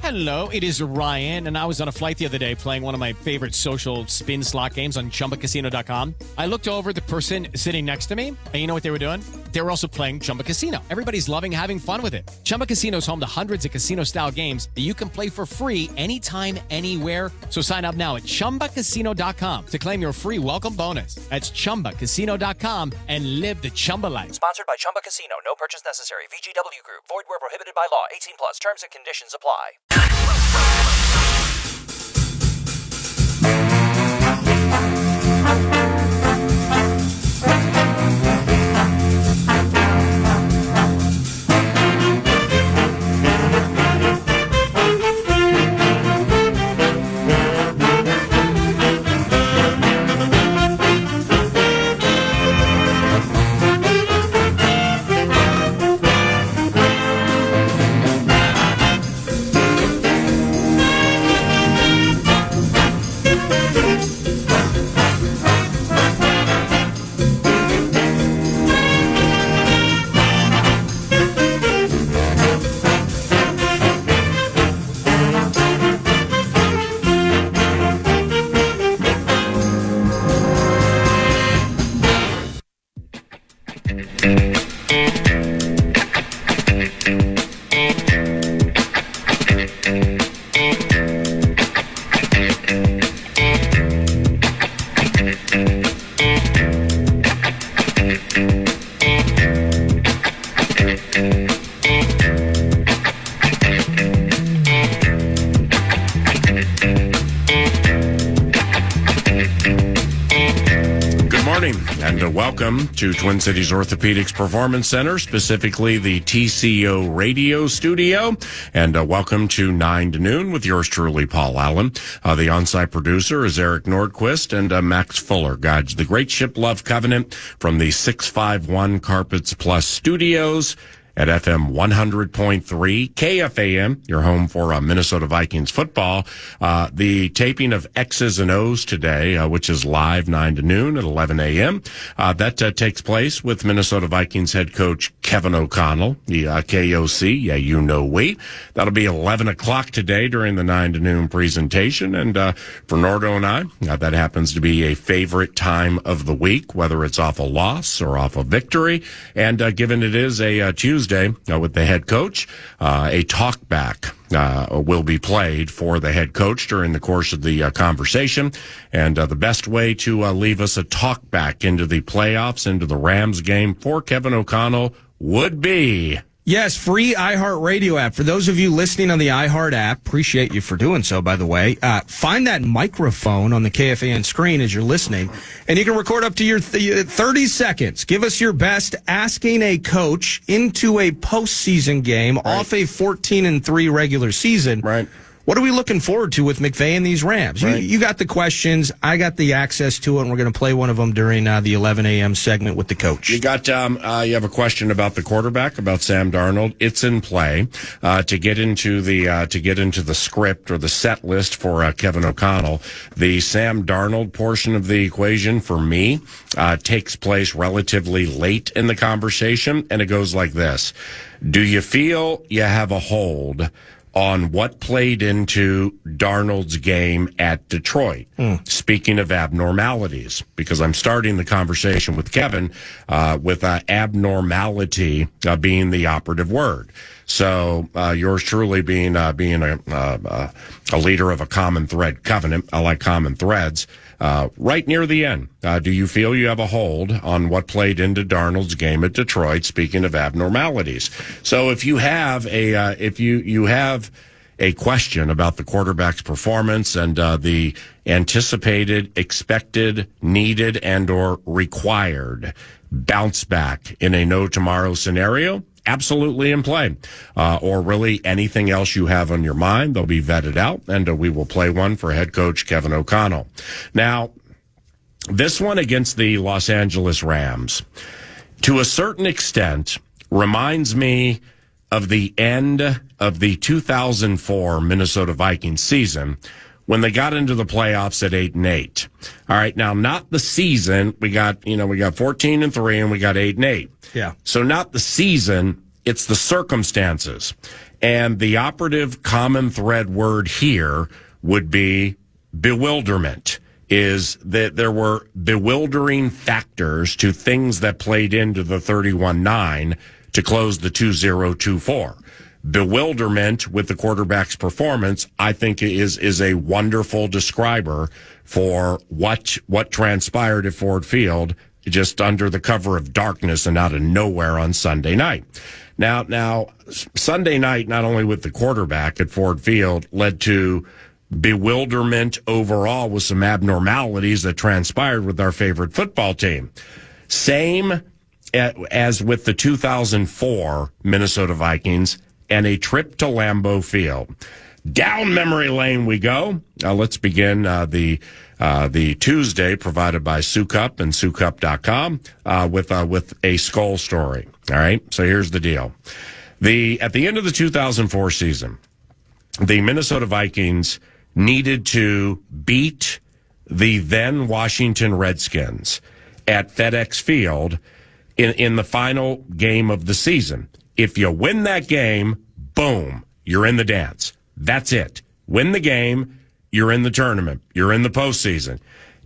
Hello, it is Ryan, and I was on a flight the other day playing one of my favorite social spin slot games on ChumbaCasino.com. I looked over at the person sitting next to me, and you know what they were doing? They were also playing Chumba Casino. Everybody's loving having fun with it. Chumba Casino is home to hundreds of casino-style games that you can play for free anytime, anywhere. So sign up now at ChumbaCasino.com to claim your free welcome bonus. That's ChumbaCasino.com and live the Chumba life. Sponsored by Chumba Casino. No purchase necessary. VGW Group. Void where prohibited by law. 18 plus. Terms and conditions apply. Welcome to Twin Cities Orthopedics Performance Center, specifically the TCO radio studio. And welcome to 9 to Noon with yours truly, Paul Allen. The on-site producer is Eric Nordquist and Max Fuller guides the Great Ship Love Covenant from the 651 Carpets Plus studios at FM 100.3 KFAN, your home for Minnesota Vikings football. The taping of X's and O's today, which is live 9 to noon at 11 a.m., that takes place with Minnesota Vikings head coach Kevin O'Connell, the KOC. Yeah, you know we. That'll be 11 o'clock today during the 9 to noon presentation. And for Nordo and I, that happens to be a favorite time of the week, whether it's off a loss or off a victory. And given it is a Tuesday, with the head coach, a talk back will be played for the head coach during the course of the conversation. And the best way to leave us a talk back into the playoffs, into the Rams game for Kevin O'Connell would be... Yes, free iHeartRadio app. For those of you listening on the iHeart app, appreciate you for doing so, by the way. Find that microphone on the KFAN screen as you're listening, and you can record up to your 30 seconds. Give us your best asking a coach into a postseason game off a 14-3 regular season. Right. What are we looking forward to with McVay and these Rams? Right. You got the questions. I got the access to it, and we're going to play one of them during the 11 a.m. segment with the coach. You got you have a question about the quarterback, about Sam Darnold. It's in play to get into the script or the set list for Kevin O'Connell. The Sam Darnold portion of the equation for me takes place relatively late in the conversation, and it goes like this: do you feel you have a hold on what played into Darnold's game at Detroit? Speaking of abnormalities, because I'm starting the conversation with Kevin with abnormality being the operative word. So yours truly being a leader of a common thread covenant. I like common threads. Right near the end, do you feel you have a hold on what played into Darnold's game at Detroit? Speaking of abnormalities, so if you have you have a question about the quarterback's performance and the anticipated, expected, needed, and or required bounce back in a no tomorrow scenario, absolutely in play. Or really anything else you have on your mind, they'll be vetted out, and we will play one for head coach Kevin O'Connell. Now, this one against the Los Angeles Rams, to a certain extent, reminds me of the end of the 2004 Minnesota Vikings season when they got into the playoffs at 8-8. All right, now not the season. We got 14-3 and we got 8-8. Yeah. So not the season, it's the circumstances. And the operative common thread word here would be bewilderment. Is that there were bewildering factors to things that played into the 31-9 to close the 2-0-2-4. Bewilderment with the quarterback's performance, I think, is a wonderful describer for what transpired at Ford Field just under the cover of darkness and out of nowhere on Sunday night. Now, Sunday night, not only with the quarterback at Ford Field, led to bewilderment overall with some abnormalities that transpired with our favorite football team. Same as with the 2004 Minnesota Vikings and a trip to Lambeau Field. Down memory lane we go. Let's begin the Tuesday provided by Sukup and Sukup.com with a skull story. All right, so here's the deal. At the end of the 2004 season, the Minnesota Vikings needed to beat the then Washington Redskins at FedEx Field in the final game of the season. If you win that game, boom, you're in the dance. That's it. Win the game, you're in the tournament. You're in the postseason.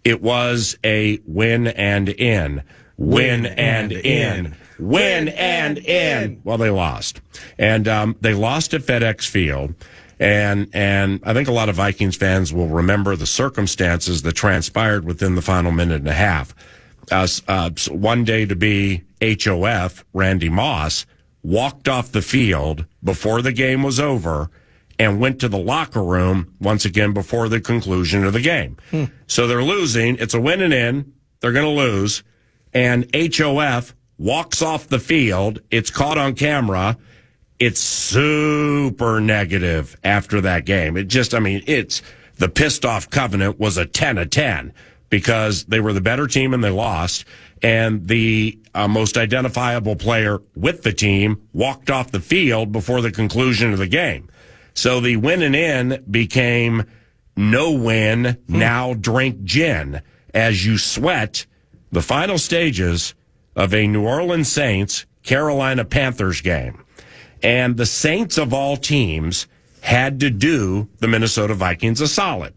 It was a win and in. Win and in. Win and in. Well, they lost. And they lost at FedEx Field. And I think a lot of Vikings fans will remember the circumstances that transpired within the final minute and a half. One day to be HOF, Randy Moss, walked off the field before the game was over and went to the locker room once again before the conclusion of the game. So they're losing. It's a win and in. They're going to lose. And HOF walks off the field. It's caught on camera. It's super negative after that game. It's the pissed off covenant was a 10 of 10 because they were the better team and they lost. And the most identifiable player with the team walked off the field before the conclusion of the game. So the win and in became no win, now drink gin as you sweat the final stages of a New Orleans Saints, Carolina Panthers game. And the Saints of all teams had to do the Minnesota Vikings a solid.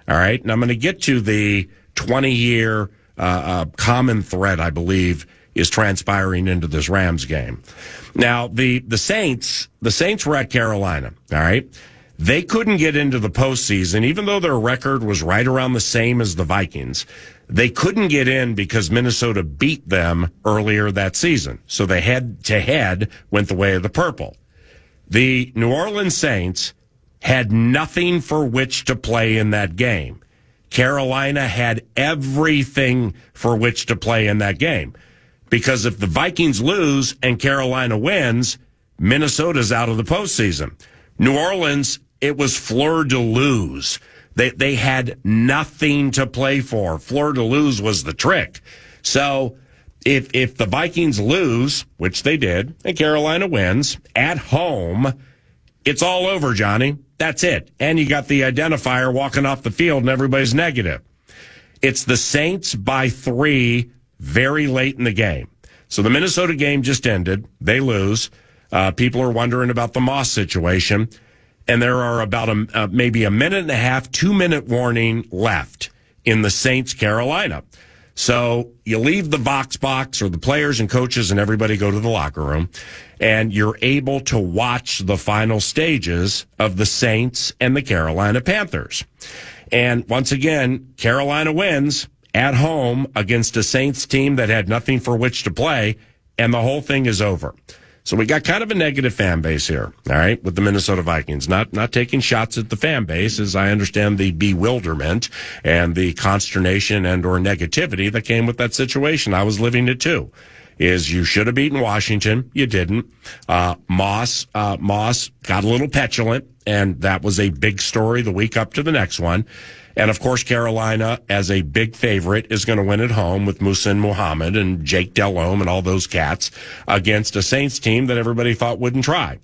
All right. And I'm going to get to the 20-year common thread, I believe, is transpiring into this Rams game. Now, the Saints were at Carolina. All right. They couldn't get into the postseason, even though their record was right around the same as the Vikings. They couldn't get in because Minnesota beat them earlier that season. So they head-to-head went the way of the purple. The New Orleans Saints had nothing for which to play in that game. Carolina had everything for which to play in that game. Because if the Vikings lose and Carolina wins, Minnesota's out of the postseason. New Orleans, it was fleur de lose. They had nothing to play for. Fleur de lose was the trick. So if the Vikings lose, which they did, and Carolina wins at home, it's all over, Johnny. That's it. And you got the identifier walking off the field and everybody's negative. It's the Saints by 3 very late in the game. So the Minnesota game just ended. They lose. People are wondering about the Moss situation. And there are about maybe a minute and a half, 2-minute warning left in the Saints Carolina. So you leave the Vox box, or the players and coaches and everybody go to the locker room, and you're able to watch the final stages of the Saints and the Carolina Panthers. And once again, Carolina wins at home against a Saints team that had nothing for which to play, and the whole thing is over. So we got kind of a negative fan base here, all right, with the Minnesota Vikings. Not taking shots at the fan base, as I understand the bewilderment and the consternation and or negativity that came with that situation. I was living it too. Is you should have beaten Washington. You didn't. Moss got a little petulant, and that was a big story the week up to the next one. And, of course, Carolina, as a big favorite, is going to win at home with Muhsin Muhammad and Jake Delhomme and all those cats against a Saints team that everybody thought wouldn't try.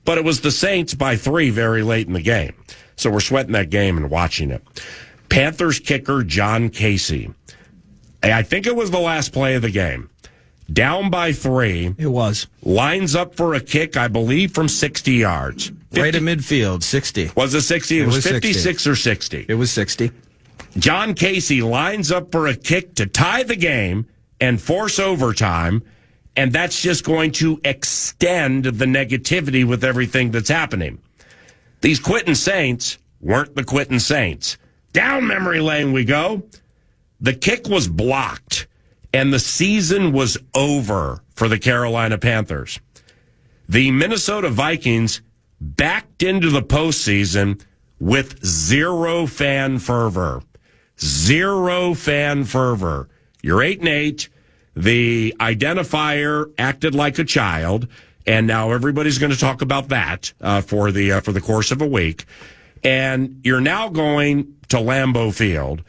But it was the Saints by 3 very late in the game. So we're sweating that game and watching it. Panthers kicker John Casey. I think it was the last play of the game. down by 3. It was. Lines up for a kick, I believe, from 60 yards. Right at midfield, 60. Was it 60? It was 56 60. or 60. It was 60. John Casey lines up for a kick to tie the game and force overtime, and that's just going to extend the negativity with everything that's happening. These quitting Saints weren't the quitting Saints. Down memory lane we go. The kick was blocked, and the season was over for the Carolina Panthers. The Minnesota Vikings backed into the postseason with zero fan fervor. Zero fan fervor. You're 8-8. The identifier acted like a child, and now everybody's going to talk about that for the course of a week. And you're now going to Lambeau Field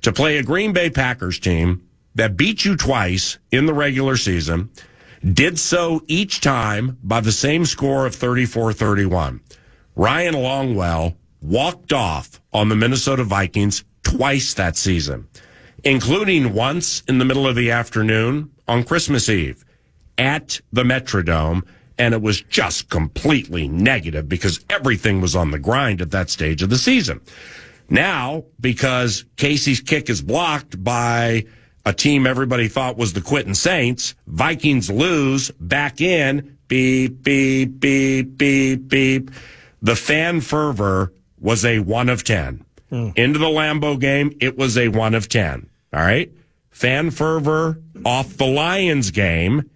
to play a Green Bay Packers team that beat you twice in the regular season, did so each time by the same score of 34-31. Ryan Longwell walked off on the Minnesota Vikings twice that season, including once in the middle of the afternoon on Christmas Eve at the Metrodome, and it was just completely negative because everything was on the grind at that stage of the season. Now, because Casey's kick is blocked by a team everybody thought was the quitting Saints, Vikings lose, back in, beep, beep, beep, beep, beep. The fan fervor was a 1 of 10. Into the Lambeau game, it was a 1 of 10. All right? Fan fervor off the Lions game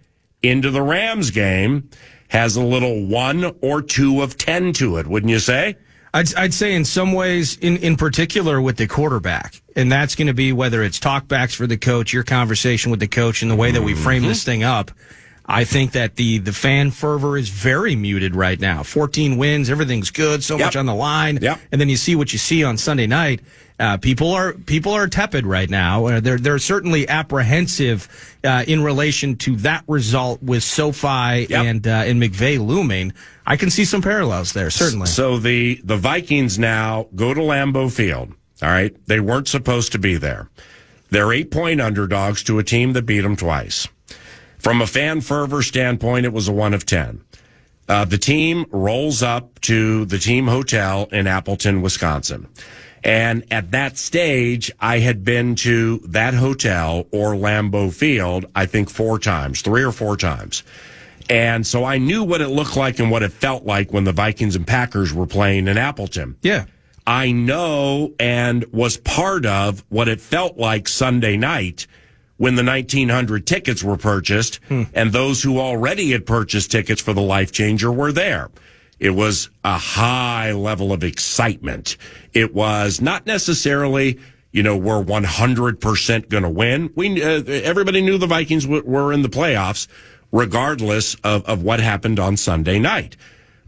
into the Rams game has a little 1 or 2 of 10 to it, wouldn't you say? I'd say in some ways, in particular with the quarterback, and that's going to be whether it's talkbacks for the coach, your conversation with the coach, and the way that we frame this thing up. I think that the fan fervor is very muted right now. 14 wins, everything's good, so much on the line. And then you see what you see on Sunday night. People are tepid right now. They're certainly apprehensive in relation to that result with SoFi and McVay looming. I can see some parallels there, certainly. So the Vikings now go to Lambeau Field. All right, they weren't supposed to be there. They're 8-point underdogs to a team that beat them twice. From a fan fervor standpoint, it was a 1 of 10. The team rolls up to the team hotel in Appleton, Wisconsin. And at that stage, I had been to that hotel or Lambeau Field, I think 3 or 4 times. And so I knew what it looked like and what it felt like when the Vikings and Packers were playing in Appleton. Yeah. I know and was part of what it felt like Sunday night when the 1,900 tickets were purchased, and those who already had purchased tickets for the Life Changer were there. It was a high level of excitement. It was not necessarily, we're 100% going to win. Everybody knew the Vikings were in the playoffs, regardless of what happened on Sunday night.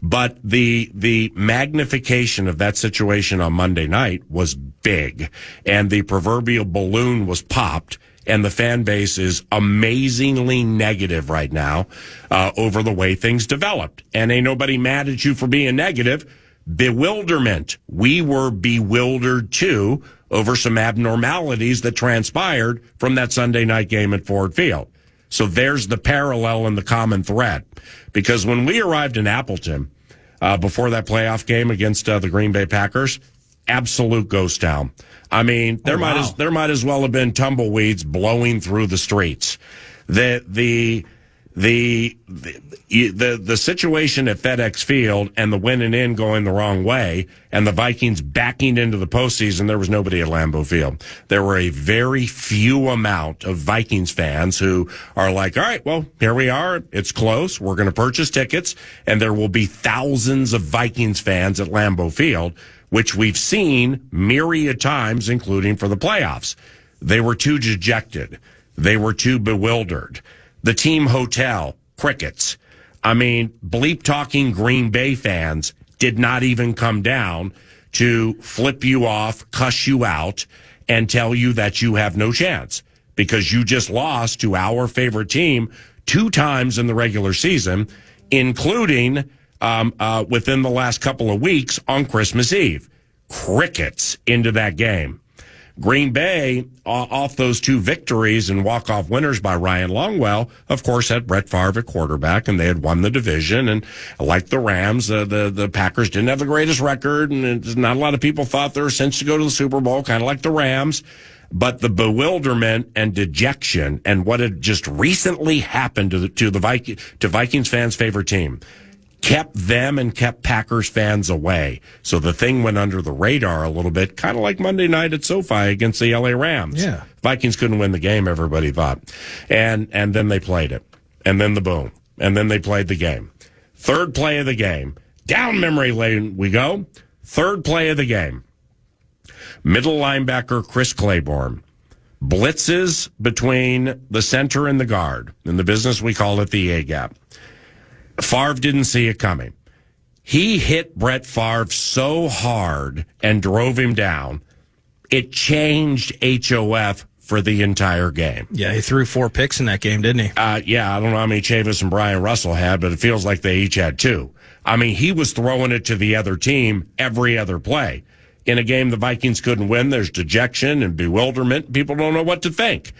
But the magnification of that situation on Monday night was big, and the proverbial balloon was popped. And the fan base is amazingly negative right now over the way things developed. And ain't nobody mad at you for being negative. Bewilderment. We were bewildered, too, over some abnormalities that transpired from that Sunday night game at Ford Field. So there's the parallel and the common thread. Because when we arrived in Appleton before that playoff game against the Green Bay Packers, absolute ghost town. I mean, there might as well have been tumbleweeds blowing through the streets. The situation at FedEx Field and the winning in going the wrong way and the Vikings backing into the postseason, there was nobody at Lambeau Field. There were a very few amount of Vikings fans who are like, all right, well, here we are. It's close. We're going to purchase tickets, and there will be thousands of Vikings fans at Lambeau Field, which we've seen myriad times, including for the playoffs. They were too dejected. They were too bewildered. The team hotel, crickets. I mean, bleep-talking Green Bay fans did not even come down to flip you off, cuss you out, and tell you that you have no chance because you just lost to our favorite team 2 times in the regular season, including within the last couple of weeks on Christmas Eve. Crickets into that game. Green Bay, off those 2 victories and walk-off winners by Ryan Longwell, of course, had Brett Favre at quarterback, and they had won the division. And like the Rams, the Packers didn't have the greatest record, and not a lot of people thought there was sense to go to the Super Bowl, kind of like the Rams. But the bewilderment and dejection and what had just recently happened to Vikings fans' favorite team kept them and kept Packers fans away. So the thing went under the radar a little bit, kind of like Monday night at SoFi against the LA Rams. Yeah. Vikings couldn't win the game, everybody thought. And then they played it. And then the boom. And then they played the game. Third play of the game. Down memory lane we go. Third play of the game. Middle linebacker Chris Claiborne blitzes between the center and the guard. In the business, we call it the A-gap. Favre didn't see it coming. He hit Brett Favre so hard and drove him down, it changed HOF for the entire game. Yeah, he threw 4 picks in that game, didn't he? Yeah, I don't know how many Chavis and Brian Russell had, but it feels like they each had 2. I mean, he was throwing it to the other team every other play. In a game the Vikings couldn't win, there's dejection and bewilderment. People don't know what to think.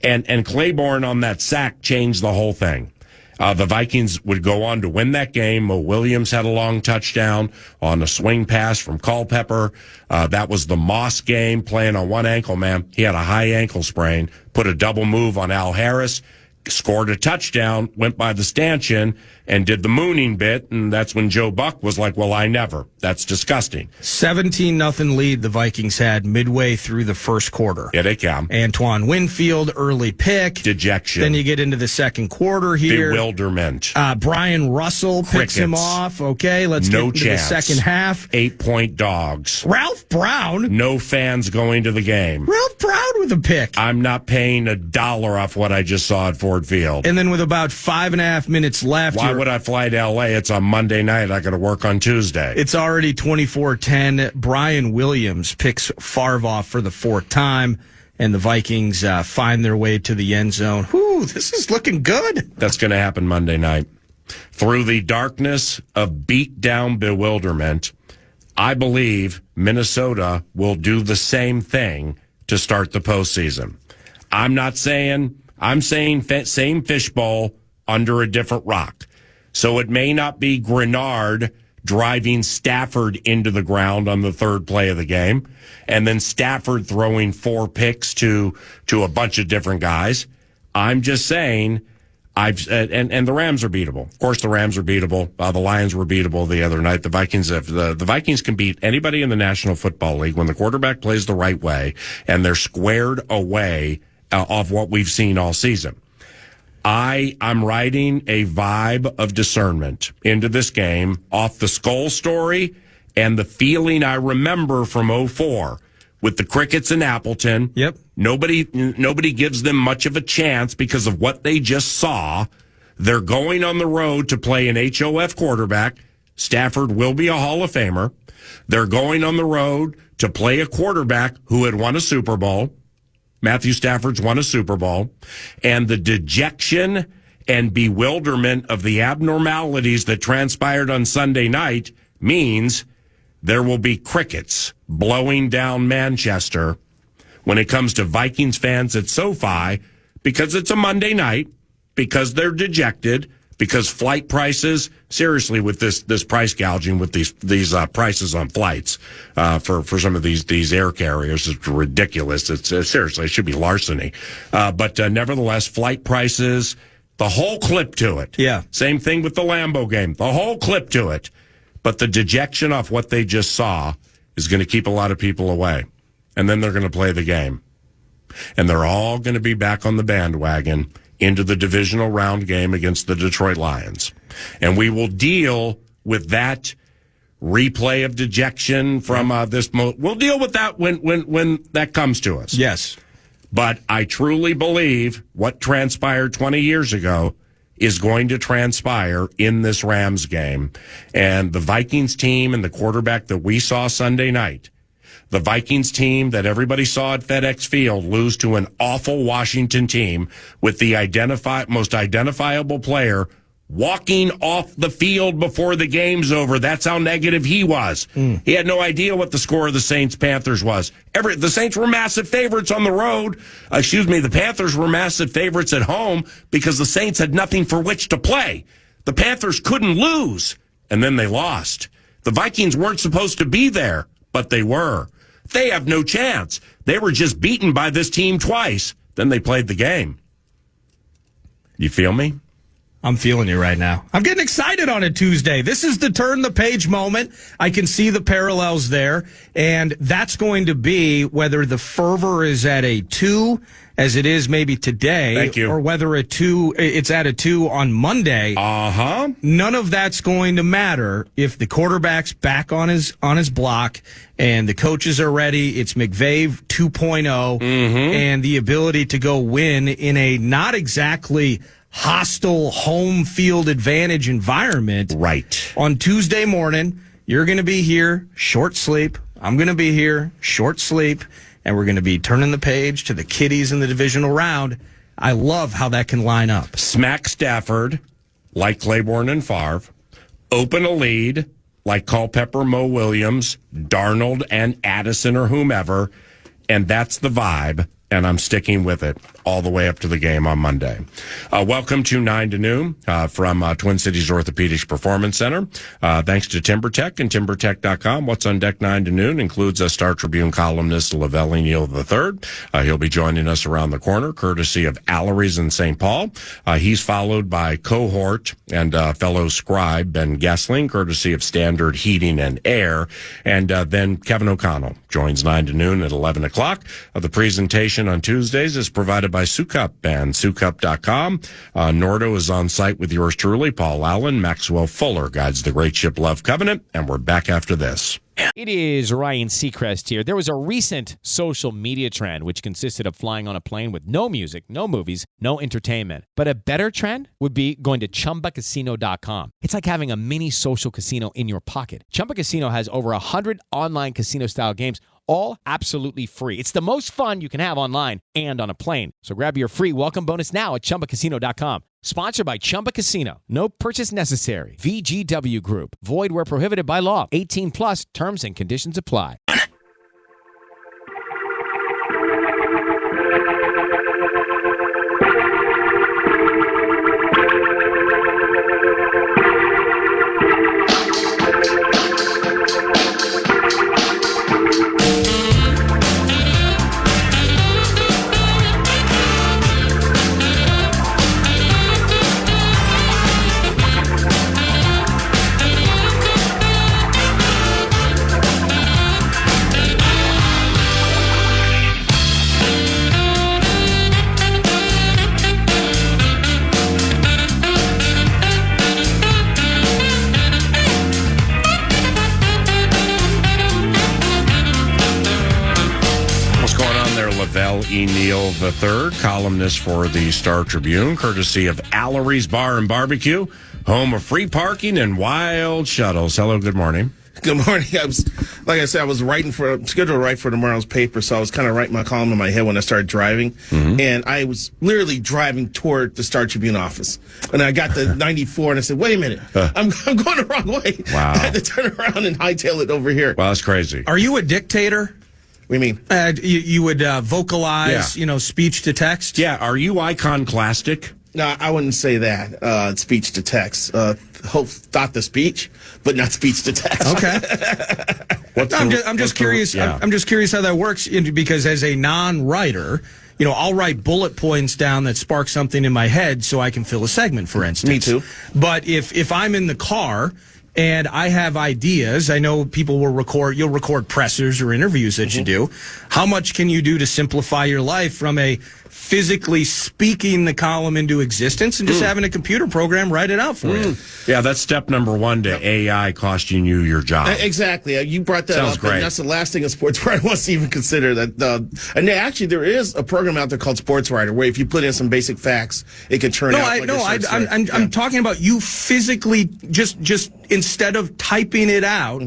And Claiborne on that sack changed the whole thing. The Vikings would go on to win that game. Mo Williams had a long touchdown on a swing pass from Culpepper. That was the Moss game, playing on one ankle, man. He had a high ankle sprain, put a double move on Al Harris, scored a touchdown, went by the stanchion, and did the mooning bit, and that's when Joe Buck was like, well, I never. That's disgusting. 17-0 lead the Vikings had midway through the first quarter. Yeah, they come. Antoine Winfield, early pick. Dejection. Then you get into the second quarter here. Bewilderment. Brian Russell picks him off. Okay, let's get into the second half. 8-point dogs. Ralph Brown. No fans going to the game. Ralph Brown with a pick. I'm not paying $1 off what I just saw at Ford Field. And then with about 5.5 minutes left. Why would I fly to L.A.? It's on Monday night. I got to work on Tuesday. It's already 24-10. Brian Williams picks Favre off for the 4th time, and the Vikings find their way to the end zone. Whew, this is looking good. That's going to happen Monday night. Through the darkness of beat-down bewilderment, I believe Minnesota will do the same thing to start the postseason. I'm saying same fishbowl under a different rock. So it may not be Grenard driving Stafford into the ground on the 3rd play of the game, and then Stafford throwing 4 picks to a bunch of different guys. I'm just saying, and the Rams are beatable. Of course, the Rams are beatable. The Lions were beatable the other night. The Vikings, the Vikings can beat anybody in the National Football League when the quarterback plays the right way and they're squared away of what we've seen all season. I'm riding a vibe of discernment into this game off the Skull story and the feeling I remember from 2004 with the Crickets in Appleton. Yep. Nobody gives them much of a chance because of what they just saw. They're going on the road to play an HOF quarterback. Stafford will be a Hall of Famer. They're going on the road to play a quarterback who had won a Super Bowl. Matthew Stafford's won a Super Bowl, and the dejection and bewilderment of the abnormalities that transpired on Sunday night means there will be crickets blowing down Manchester when it comes to Vikings fans at SoFi because it's a Monday night, because they're dejected, because flight prices, seriously, with this price gouging with these prices on flights for some of these air carriers, it's ridiculous. It's seriously, it should be larceny. But nevertheless, flight prices, the whole clip to it. Yeah. Same thing with the Lambeau game, the whole clip to it. But the dejection off what they just saw is going to keep a lot of people away. And then they're going to play the game. And they're all going to be back on the bandwagon into the divisional round game against the Detroit Lions. And we will deal with that replay of dejection from we'll deal with that when that comes to us. Yes. But I truly believe what transpired 20 years ago is going to transpire in this Rams game. And the Vikings team and the quarterback that we saw Sunday night, the Vikings team that everybody saw at FedEx Field lose to an awful Washington team with the most identifiable player walking off the field before the game's over. That's how negative he was. He had no idea what the score of the Saints-Panthers was. The Saints were massive favorites on the road. The Panthers were massive favorites at home because the Saints had nothing for which to play. The Panthers couldn't lose, and then they lost. The Vikings weren't supposed to be there, but they were. They have no chance. They were just beaten by this team twice. Then they played the game. You feel me? I'm feeling you right now. I'm getting excited on a Tuesday. This is the turn the page moment. I can see the parallels there, and that's going to be whether the fervor is at a 2, as it is maybe today, Thank you. or whether it's at a 2 on Monday. None of that's going to matter if the quarterback's back on his block and the coaches are ready. It's McVay 2.0 and the ability to go win in a not exactly hostile home field advantage environment. Right. On Tuesday morning, you're going to be here, short sleep. I'm going to be here, short sleep. And we're going to be turning the page to the kiddies in the divisional round. I love how that can line up. Smack Stafford, like Claiborne and Favre. Open a lead, like Culpepper, Mo Williams, Darnold, and Addison or whomever. And that's the vibe. And I'm sticking with it all the way up to the game on Monday. Welcome to 9 to noon from Twin Cities Orthopedics Performance Center. Thanks to TimberTech and TimberTech.com. What's on deck 9 to noon includes a Star Tribune columnist, Lavelle Neal III. He'll be joining us around the corner, courtesy of Allery's in St. Paul. He's followed by cohort and fellow scribe Ben Gessling, courtesy of Standard Heating and Air. And then Kevin O'Connell joins 9 to noon at 11 o'clock. The presentation on Tuesdays is provided by Sukup and Sukup.com. Nordo is on site with yours truly, Paul Allen. Maxwell Fuller guides the great ship Love Covenant, and we're back after this. It is Ryan Seacrest here. There was a recent social media trend which consisted of flying on a plane with no music, no movies, no entertainment. But a better trend would be going to ChumbaCasino.com. It's like having a mini social casino in your pocket. Chumba Casino has over 100 online casino-style games, all absolutely free. It's the most fun you can have online and on a plane. So grab your free welcome bonus now at ChumbaCasino.com. Sponsored by Chumba Casino. No purchase necessary. VGW Group. Void where prohibited by law. 18 plus. Terms and conditions apply. Lavelle Neal III, columnist for the Star Tribune, courtesy of Allery's Bar and Barbecue, home of free parking and wild shuttles. Hello, good morning. Good morning. I was scheduled to write for tomorrow's paper, so I was kind of writing my column in my head when I started driving, and I was literally driving toward the Star Tribune office, and I got to 94, and I said, "Wait a minute, I'm going the wrong way." Wow! I had to turn around and hightail it over here. Well, that's crazy. Are you a dictator? What do you mean? You would vocalize, speech to text? Yeah. Are you iconoclastic? No, I wouldn't say that. Speech to text. Thought to speech, but not speech to text. Okay. I'm just curious. Yeah. I'm just curious how that works because as a non-writer, I'll write bullet points down that spark something in my head so I can fill a segment, for instance. Me too. But if I'm in the car and I have ideas, I know people will you'll record pressers or interviews that you do. How much can you do to simplify your life from a physically speaking the column into existence and just having a computer program write it out for you? Yeah, that's step number one to AI costing you your job. Exactly. You brought that Sounds up, great. and that's the last thing a sports writer wants to even consider. And actually, there is a program out there called Sports Writer where if you put in some basic facts, it can turn out like a short I'm talking about you physically just instead of typing it out,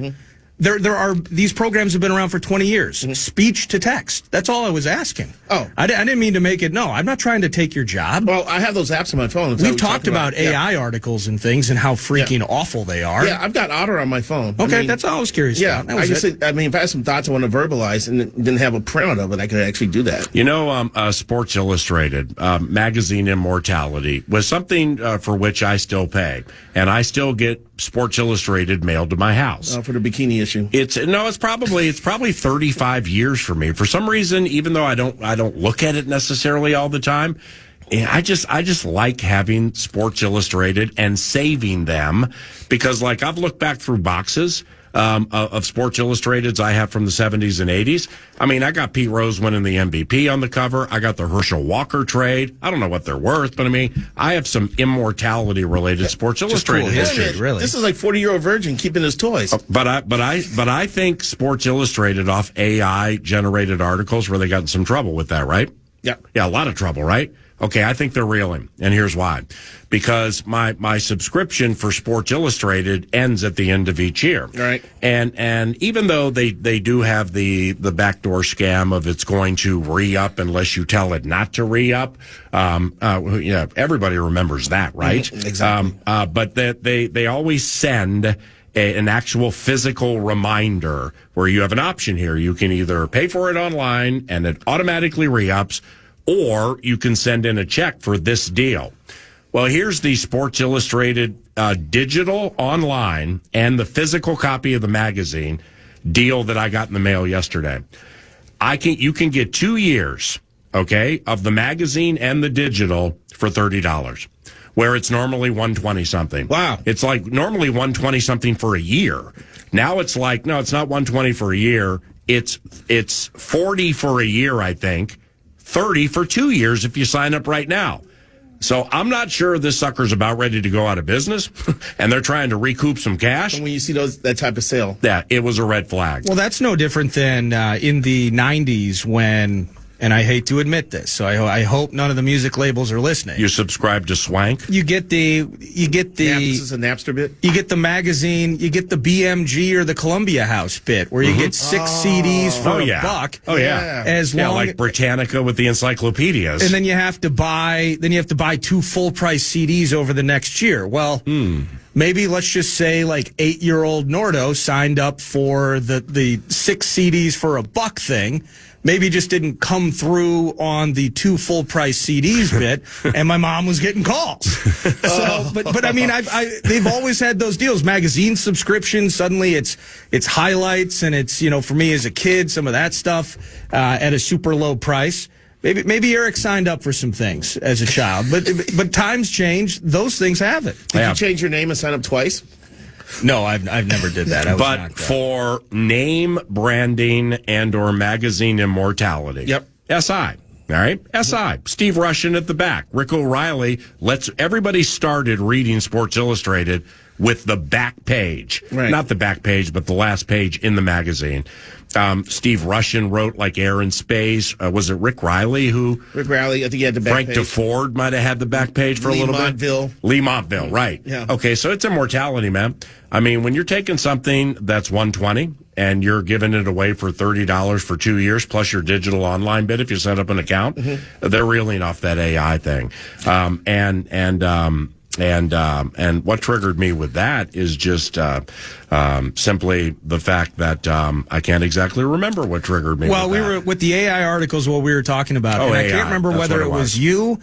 There are these programs have been around for 20 years. Speech to text. That's all I was asking. Oh. I didn't mean to make it. No, I'm not trying to take your job. Well, I have those apps on my phone. We've talked about AI articles and things and how freaking awful they are. Yeah, I've got Otter on my phone. Okay, that's all I was curious Yeah, about. That was it. if I had some thoughts I want to verbalize and didn't have a printout of it, I could actually do that. You know, Sports Illustrated, magazine immortality was something for which I still pay, and I still get Sports Illustrated mailed to my house. For the bikini issue. It's probably 35 years for me. For some reason, even though I don't look at it necessarily all the time, I just like having Sports Illustrated and saving them, because like I've looked back through boxes of Sports Illustrateds I have from the 70s and 80s. I mean, I got Pete Rose winning the MVP on the cover. I got the Herschel Walker trade. I don't know what they're worth, but I mean, I have some immortality related Sports Illustrated cool history, issues. really. This is like 40-year-old virgin keeping his toys. But I think Sports Illustrated off AI generated articles where they got in some trouble with that, right? Yeah. Yeah, a lot of trouble, right? Okay, I think they're reeling, and here's why. Because my subscription for Sports Illustrated ends at the end of each year. Right. And even though they do have the backdoor scam of it's going to re-up unless you tell it not to re-up, everybody remembers that, right? Exactly. But they always send an actual physical reminder where you have an option here. You can either pay for it online and it automatically re-ups, or you can send in a check for this deal. Well, here's the Sports Illustrated digital online and the physical copy of the magazine deal that I got in the mail yesterday. You can get 2 years, okay, of the magazine and the digital for $30, where it's normally $120 something. Wow. It's like normally $120 something for a year. Now it's like, no, it's not $120 for a year. It's $40 for a year, I think. $30 for 2 years if you sign up right now. So I'm not sure this sucker's about ready to go out of business, and they're trying to recoup some cash. And when you see that type of sale. Yeah, it was a red flag. Well, that's no different than in the 90s when, and I hate to admit this, so I hope none of the music labels are listening. You subscribe to Swank? You get the This is a Napster bit. you get the magazine, you get the BMG or the Columbia House bit where you get 6 CDs for a buck. Oh yeah. As long, like Britannica with the encyclopedias. and then you have to buy 2 full price CDs over the next year. Well, maybe let's just say like 8-year-old Nordo signed up for the 6 CDs for a buck thing. Maybe just didn't come through on the 2 full price CDs bit, and my mom was getting calls. So, but I mean, they've always had those deals. Magazine subscriptions. Suddenly, it's highlights, and it's, for me as a kid, some of that stuff at a super low price. Maybe Eric signed up for some things as a child, but times change. Those things have it. Did you change your name and sign up twice? No, I've never did that. But for name branding and or magazine immortality. Yep. SI. All right. SI. Steve Russian at the back. Rick O'Reilly. Everybody started reading Sports Illustrated with the back page. Right. Not the back page, but the last page in the magazine. Steve Russian wrote like Air and Space. Was it Rick Riley who? Rick Riley, I think he had the back Frank page. DeFord might have had the back page for a little bit. Lee Montville, right. Yeah. Okay, so it's immortality, man. I mean, when you're taking something that's $120 and you're giving it away for $30 for 2 years plus your digital online bit if you set up an account, they're reeling off that AI thing. And what triggered me with that is just simply the fact that I can't exactly remember what triggered me. Well, we were with the AI articles. What we were talking about, and I AI. can't remember That's whether what it it was you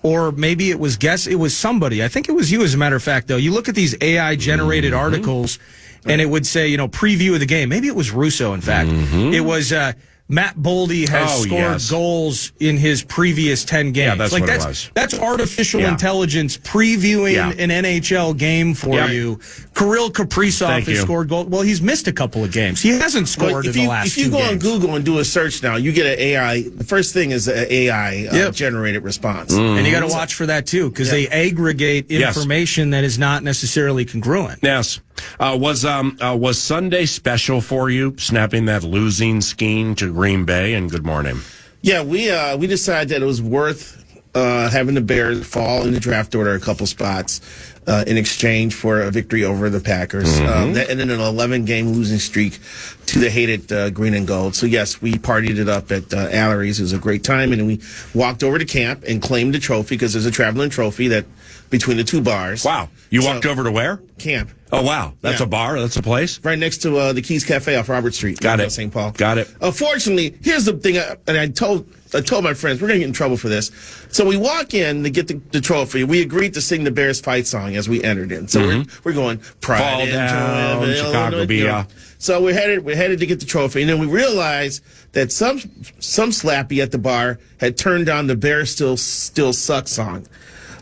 or maybe it was it was somebody. I think it was you, as a matter of fact. Though you look at these AI generated articles, and it would say, preview of the game. Maybe it was Russo. In fact, it was. Matt Boldy has scored goals in his previous 10 games. Yeah, that's what it was. That's artificial intelligence previewing an NHL game for you. Kirill Kaprizov has scored goals. Well, he's missed a couple of games. He hasn't scored in the last 2 games. If you go on Google and do a search now, you get an AI. The first thing is an AI generated response. And you got to watch for that, too, because they aggregate information that is not necessarily congruent. Yes. Was Sunday special for you, snapping that losing scheme to Green Bay? And good morning. Yeah, we decided that it was worth having the Bears fall in the draft order a couple spots. in exchange for a victory over the Packers. That ended an 11-game losing streak to the hated green and gold. So, yes, we partied it up at Allery's. It was a great time. And then we walked over to camp and claimed the trophy because there's a traveling trophy that between the two bars. Wow. You walked over to where? Camp. Oh, wow. That's a bar? That's a place? Right next to the Keys Cafe off Robert Street. Got it. St. Paul. Got it. Unfortunately, here's the thing, and I told my friends, we're going to get in trouble for this. So we walk in to get the trophy. We agreed to sing the Bears fight song as we entered in. So we're going, pride Fall and down, joy, Chicago be So we're headed to get the trophy, and then we realized that some slappy at the bar had turned on the Bears Still Suck song.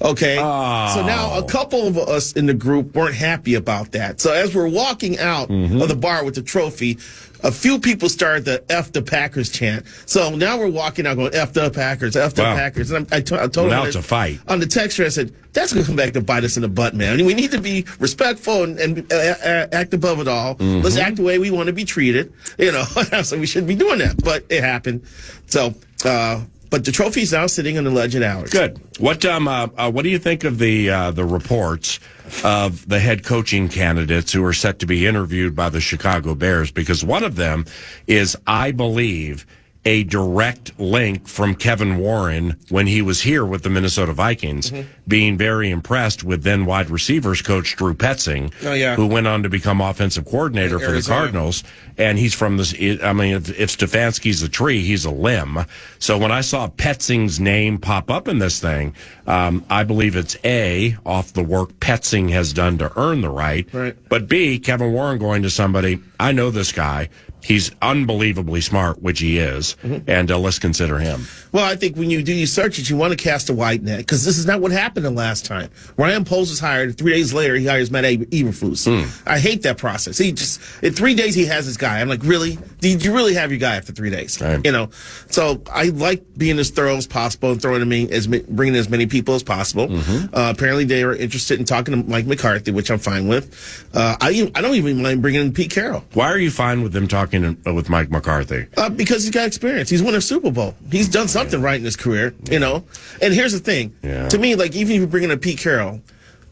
Okay, So now a couple of us in the group weren't happy about that. So as we're walking out of the bar with the trophy, a few people started the F the Packers chant. So now we're walking out going, F the Packers, F the Packers. And I told him now it's a fight. On the texture, I said, that's going to come back to bite us in the butt, man. We need to be respectful and act above it all. Let's act the way we want to be treated. So we shouldn't be doing that. But it happened. So, but the trophy's now sitting in the Legend Hours. Good. What do you think of the reports of the head coaching candidates who are set to be interviewed by the Chicago Bears? Because one of them is, I believe, a direct link from Kevin Warren when he was here with the Minnesota Vikings, being very impressed with then wide receivers coach Drew Petzing, who went on to become offensive coordinator for the Cardinals. And he's from this, I mean, if Stefanski's a tree, he's a limb. So when I saw Petzing's name pop up in this thing, I believe it's A, off the work Petzing has done to earn the right. But B, Kevin Warren going to somebody, I know this guy. He's unbelievably smart, which he is, and let's consider him. Well, I think when you do your searches, you want to cast a wide net, because this is not what happened the last time. Ryan Poles is hired. 3 days later, he hires Matt Eberflus. I hate that process. He just, in 3 days, he has his guy. I'm like, really? Did you really have your guy after 3 days? Right. So I like being as thorough as possible and bringing as many people as possible. Apparently, they are interested in talking to Mike McCarthy, which I'm fine with. I don't even mind bringing in Pete Carroll. Why are you fine with them talking with Mike McCarthy? Because he's got experience. He's won a Super Bowl. He's done something right in his career, And here's the thing. To me, like, even if you bring in a Pete Carroll,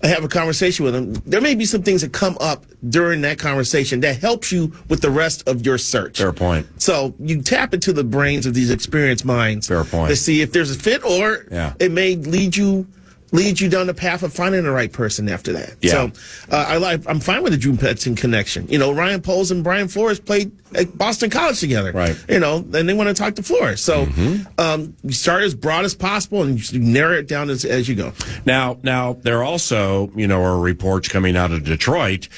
I have a conversation with him, there may be some things that come up during that conversation that helps you with the rest of your search. Fair point. So you tap into the brains of these experienced minds. Fair point. To see if there's a fit, or it may lead you down the path of finding the right person after that. So I'm fine with the Drew Petzing connection. Ryan Poles and Brian Flores played at Boston College together. Right. And they want to talk to Flores. So you start as broad as possible and you narrow it down as you go. Now there also, are reports coming out of Detroit.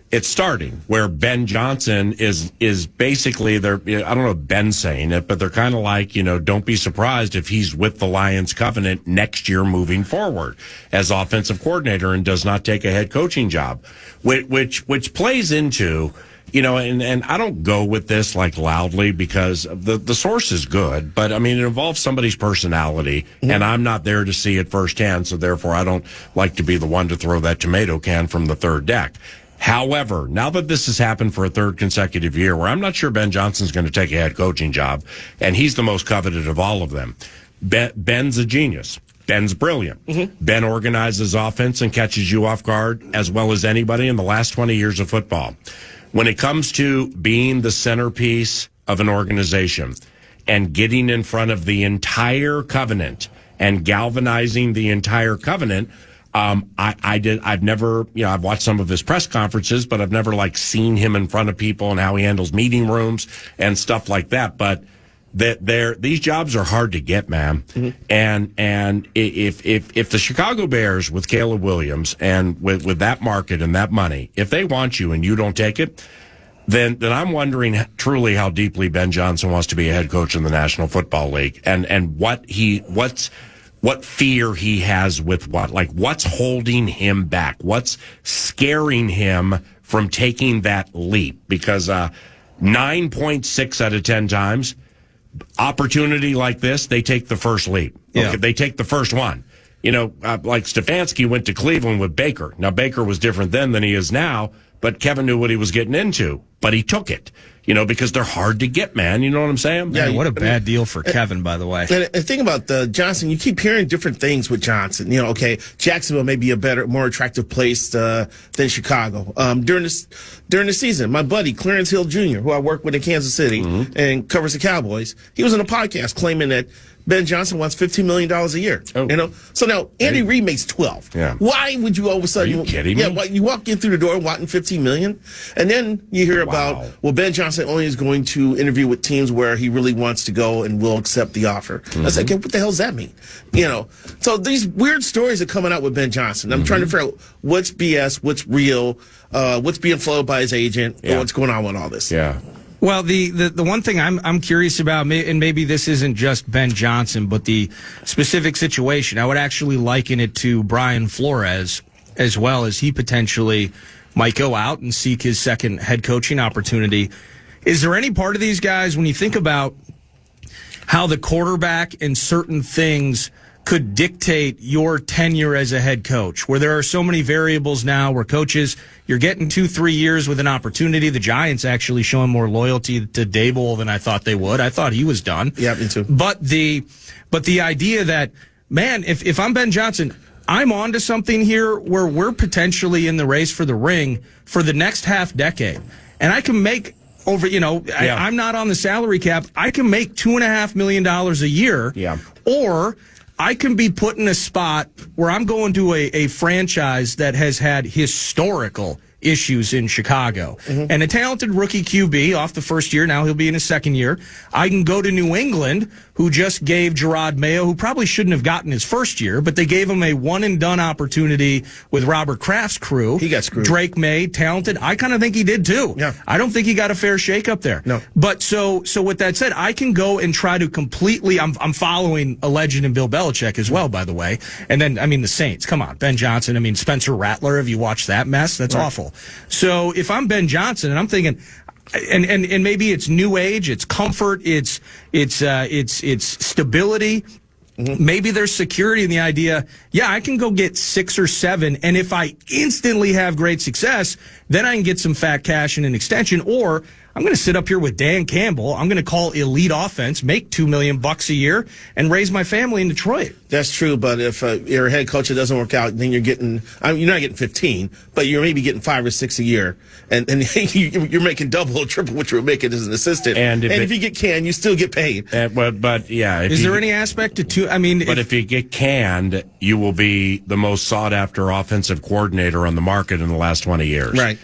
It's starting where Ben Johnson is basically there. I don't know if Ben's saying it, but they're kind of like, don't be surprised if he's with the Lions covenant next year moving forward as offensive coordinator and does not take a head coaching job, which plays into, and I don't go with this like loudly because the source is good, but I mean, it involves somebody's personality and I'm not there to see it firsthand. So therefore I don't like to be the one to throw that tomato can from the third deck. However, now that this has happened for a third consecutive year where I'm not sure Ben Johnson's going to take a head coaching job, and he's the most coveted of all of them, Ben's a genius. Ben's brilliant. Ben organizes offense and catches you off guard as well as anybody in the last 20 years of football. When it comes to being the centerpiece of an organization and getting in front of the entire covenant and galvanizing the entire covenant, I've never, I've watched some of his press conferences, but I've never seen him in front of people and how he handles meeting rooms and stuff like that. But these jobs are hard to get, man. And if the Chicago Bears with Caleb Williams and with that market and that money, if they want you and you don't take it, then I'm wondering truly how deeply Ben Johnson wants to be a head coach in the National Football League and what fear he has with what's holding him back, what's scaring him from taking that leap, because 9.6 out of 10 times opportunity like this, they take the first leap. Okay, they take the first one. Like Stefanski went to Cleveland with Baker. Now Baker was different then than he is now, but Kevin knew what he was getting into, but he took it. Because they're hard to get, man. You know what I'm saying? Yeah, what a bad deal for Kevin, by the way. And the thing about Johnson, you keep hearing different things with Johnson. Okay, Jacksonville may be a better, more attractive place than Chicago. During the season, my buddy Clarence Hill Jr., who I work with in Kansas City and covers the Cowboys, he was on a podcast claiming that Ben Johnson wants $15 million a year. Oh. So now Andy Reid makes 12. Yeah. Why would you all of a sudden? Are you kidding me? Yeah. You walk in through the door wanting $15 million, and then you hear about Ben Johnson only is going to interview with teams where he really wants to go and will accept the offer. I was like, what the hell does that mean? So these weird stories are coming out with Ben Johnson. I'm trying to figure out what's BS, what's real, what's being flowed by his agent, or what's going on with all this. Yeah. Well, the one thing I'm curious about, and maybe this isn't just Ben Johnson, but the specific situation, I would actually liken it to Brian Flores as well, as he potentially might go out and seek his second head coaching opportunity. Is there any part of these guys, when you think about how the quarterback and certain things could dictate your tenure as a head coach, where there are so many variables now where coaches, you're getting 2-3 years with an opportunity. The Giants actually showing more loyalty to Dable than I thought they would. I thought he was done. Yeah, me too. But the idea that, man, if I'm Ben Johnson, I'm on to something here where we're potentially in the race for the ring for the next half decade. And I can make over, I'm not on the salary cap. I can make $2.5 million a year. Yeah. Or I can be put in a spot where I'm going to a franchise that has had historical issues in Chicago. And a talented rookie QB off the first year, now he'll be in his second year. I can go to New England, who just gave Gerard Mayo, who probably shouldn't have gotten his first year, but they gave him a one-and-done opportunity with Robert Kraft's crew. He got screwed. Drake May, talented. I kind of think he did, too. Yeah. I don't think he got a fair shake up there. No. But so with that said, I can go and try to completely, I'm following a legend in Bill Belichick as well, by the way. And then, the Saints, come on, Ben Johnson, Spencer Rattler, have you watched that mess? That's awful. So if I'm Ben Johnson and I'm thinking, and maybe it's new age, it's comfort, it's stability. Maybe there's security in the idea, I can go get 6 or 7, and if I instantly have great success, then I can get some fat cash and an extension, or I'm going to sit up here with Dan Campbell. I'm going to call elite offense, make $2 million a year, and raise my family in Detroit. That's true, but if your head coach doesn't work out, then you're getting, you're not getting 15, but you're maybe getting 5 or 6 a year, and you're making double or triple what you were making as an assistant. And if you get canned, you still get paid. But yeah, is there any aspect to two? But if you get canned, you will be the most sought after offensive coordinator on the market in the last 20 years. Right.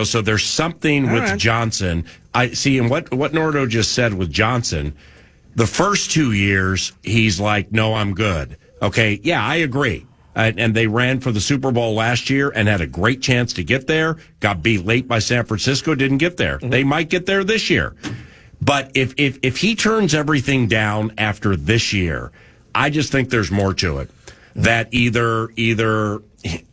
So there's something with Johnson. I see, and what Nordo just said with Johnson, the first 2 years, he's like, no, I'm good. Okay, yeah, I agree. And they ran for the Super Bowl last year and had a great chance to get there, got beat late by San Francisco, didn't get there. They might get there this year. But if he turns everything down after this year, I just think there's more to it. That either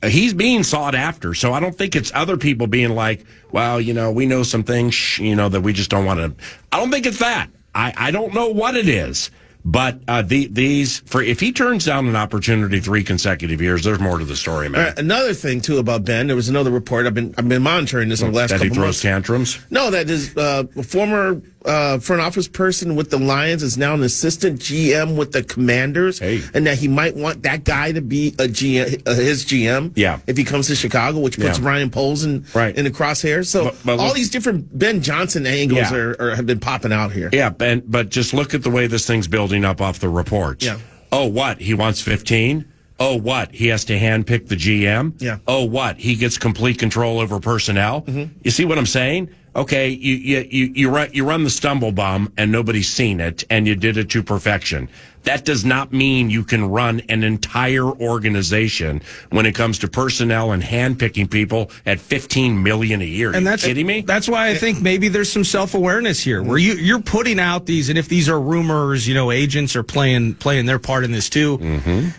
he's being sought after, so I don't think it's other people being like, well, we know some things, that we just don't want to. I don't think it's that. I don't know what it is, but if he turns down an opportunity 3 consecutive years, there's more to the story, man. Another thing too about Ben, there was another report. I've been monitoring this over the last couple months. That he throws tantrums. No, that is a former front office person with the Lions is now an assistant GM with the Commanders, and that he might want that guy to be a GM, his GM. Yeah. If he comes to Chicago, which puts Ryan Poles in the crosshairs. So but all these different Ben Johnson angles have been popping out here. Yeah, but just look at the way this thing's building up off the reports. Yeah. Oh, what? He wants 15? Oh, what? He has to handpick the GM? Yeah. Oh, what? He gets complete control over personnel? You see what I'm saying? Okay, you run the stumble bomb and nobody's seen it, and you did it to perfection. That does not mean you can run an entire organization when it comes to personnel and handpicking people at $15 million a year. And Are you kidding me? That's why I think maybe there's some self-awareness here, where you're putting out these, and if these are rumors, agents are playing their part in this too.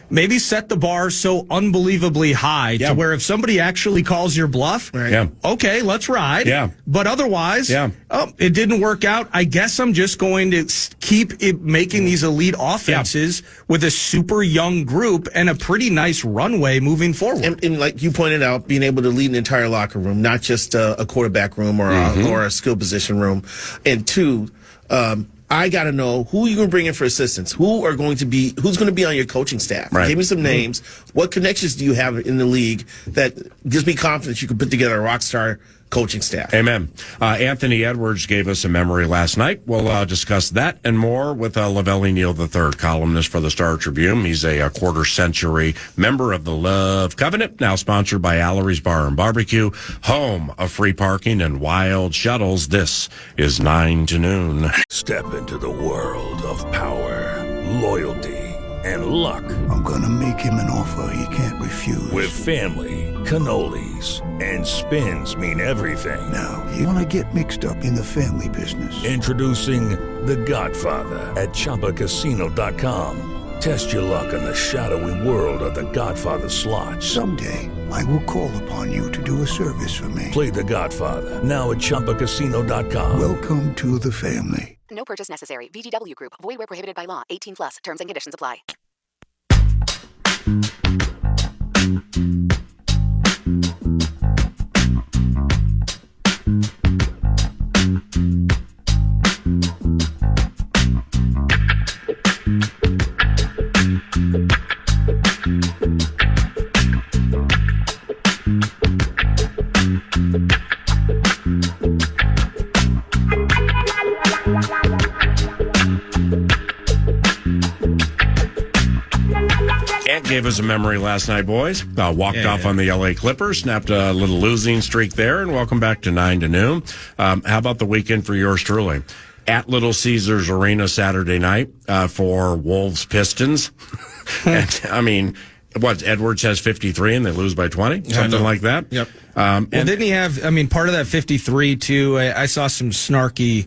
Maybe set the bar so unbelievably high to where if somebody actually calls your bluff, okay, let's ride. Yeah. But otherwise, it didn't work out. I guess I'm just going to keep making these elite offenses chances with a super young group and a pretty nice runway moving forward. And like you pointed out, being able to lead an entire locker room, not just a quarterback room or a skill position room. And two, I got to know who you're going to bring in for assistants. Who's going to be on your coaching staff? Right. Give me some names. What connections do you have in the league that gives me confidence you can put together a rock star coaching staff? Amen. Anthony Edwards gave us a memory last night. We'll discuss that and more with Lavelle Neal III, columnist for the Star Tribune. He's a quarter-century member of the Love Covenant, now sponsored by Allery's Bar and Barbecue, home of free parking and wild shuttles. This is 9 to noon. Step into the world of power, loyalty, and luck. I'm gonna make him an offer he can't refuse. With family, cannolis, and spins mean everything. Now, you wanna get mixed up in the family business. Introducing The Godfather at ChumbaCasino.com. Test your luck in the shadowy world of The Godfather slot. Someday, I will call upon you to do a service for me. Play The Godfather, now at ChumbaCasino.com. Welcome to the family. No purchase necessary. VGW Group. Void where prohibited by law. 18 plus. Terms and conditions apply. Gave us a memory last night, boys. Walked off on the LA Clippers, snapped a little losing streak there, and welcome back to 9 to noon. How about the weekend for yours truly? At Little Caesars Arena Saturday night for Wolves Pistons. And, I mean, Edwards has 53 and they lose by 20? Something like that? Yep. Well, didn't he have, part of that 53, too, I saw some snarky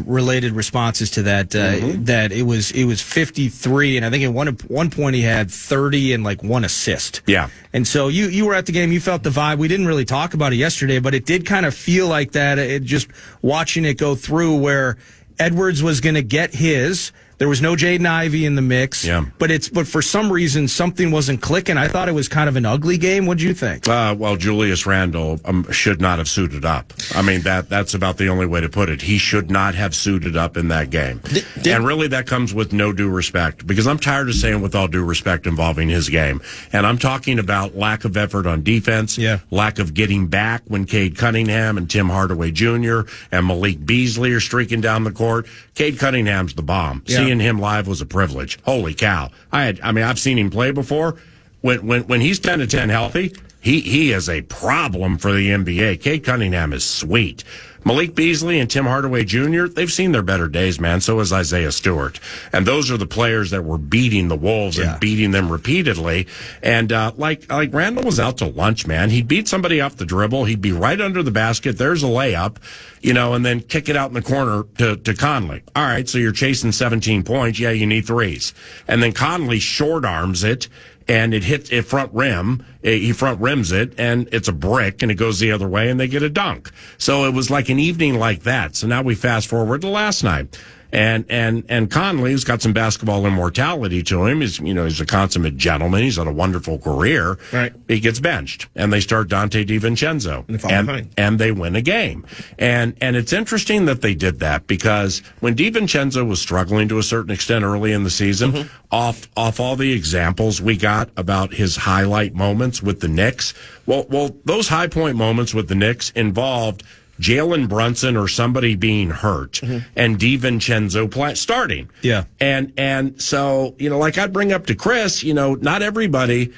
related responses to that, that it was 53, and I think at one point he had 30 and like one assist. Yeah. And so you were at the game, you felt the vibe. We didn't really talk about it yesterday, but it did kind of feel like that. It just watching it go through where Edwards was going to get his. There was no Jaden Ivey in the mix. Yeah. But for some reason something wasn't clicking. I thought it was kind of an ugly game. What do you think? Well, Julius Randle should not have suited up. I mean, that's about the only way to put it. He should not have suited up in that game. And really that comes with no due respect, because I'm tired of saying with all due respect involving his game. And I'm talking about lack of effort on defense, lack of getting back when Cade Cunningham and Tim Hardaway Jr. and Malik Beasley are streaking down the court. Cade Cunningham's the bomb. Yeah. Seeing him live was a privilege. Holy cow. I've seen him play before. When he's 10 to 10 healthy, he is a problem for the NBA. Cade Cunningham is sweet. Malik Beasley and Tim Hardaway Jr., they've seen their better days, man. So has Isaiah Stewart. And those are the players that were beating the Wolves and beating them repeatedly. And like Randall was out to lunch, man. He'd beat somebody off the dribble. He'd be right under the basket. There's a layup, and then kick it out in the corner to Conley. All right, so you're chasing 17 points. Yeah, you need threes. And then Conley short arms it, and it hits it front rim. He front rims it, and it's a brick, and it goes the other way, and they get a dunk. So it was like an evening like that. So now we fast forward to last night. And Conley, who's got some basketball immortality to him, he's a consummate gentleman. He's had a wonderful career. Right. He gets benched, and they start Dante DiVincenzo, and they win a game. And it's interesting that they did that, because when DiVincenzo was struggling to a certain extent early in the season, off all the examples we got about his highlight moments with the Knicks, well, those high point moments with the Knicks involved Jalen Brunson or somebody being hurt and DiVincenzo starting. Yeah. And so, like I'd bring up to Chris, not everybody's